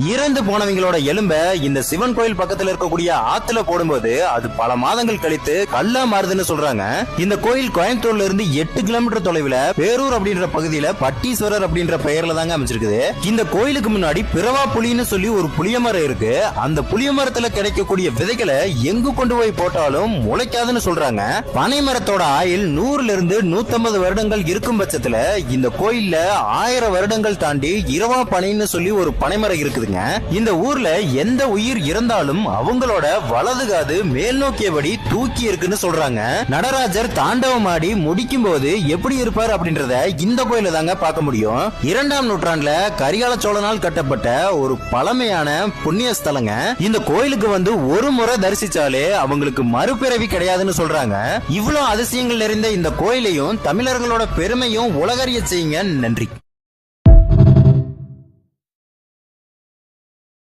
இறந்து போனவங்களோட எலும்ப இந்த சிவன் கோயில் பக்கத்துல இருக்கக்கூடிய ஆத்துல போடும்போது அது பல மாதங்கள் கழித்து கல்லா மாறுதுன்னு சொல்றாங்க. இந்த கோயில் கோயம்புத்தூர்ல இருந்து 8 கிலோமீட்டர் தொலைவில் பேரூர் அப்படின்ற பகுதியில பட்டீஸ்வரர் அப்படின்ற பெயர்ல தாங்க அமைச்சிருக்குது. இந்த கோயிலுக்கு முன்னாடி பிறவா புலின்னு சொல்லி ஒரு புளிய மரம் இருக்கு. அந்த புளிய மரத்துல கிடைக்கக்கூடிய விதைகளை எங்கு கொண்டு போய் போட்டாலும் முளைக்காதுன்னு சொல்றாங்க. பனை மரத்தோட ஆயுள் 100 இருந்து 150 வருடங்கள் இருக்கும் பட்சத்துல இந்த கோயில்ல 1000 வருடங்கள் தாண்டி இரவா பனைன்னு சொல்லி ஒரு பனைமரம் இருக்குது. இந்த ஊர்ல எந்த உயிர் இறந்தாலும் அவங்களோட வலது காது மேல் நோக்கியபடி தூக்கி இருக்குன்னு சொல்றாங்க. நடராஜர் தாண்டவம் ஆடி முடிக்கும் போது எப்படி இருப்பார் அப்படின்றத இந்த கோயில தாங்க பார்க்க முடியும். 2ஆம் நூற்றாண்டுல கரிகால சோழனால் கட்டப்பட்ட ஒரு பழமையான புண்ணிய ஸ்தலங்க. இந்த கோயிலுக்கு வந்து ஒரு முறை தரிசிச்சாலே அவங்களுக்கு மறுபிறவி கிடையாதுன்னு சொல்றாங்க. இவ்வளவு அதிசயங்கள் நிறைந்த இந்த கோயிலையும் தமிழர்களோட பெருமையும் உலகறிய செய்யுங்க. நன்றி.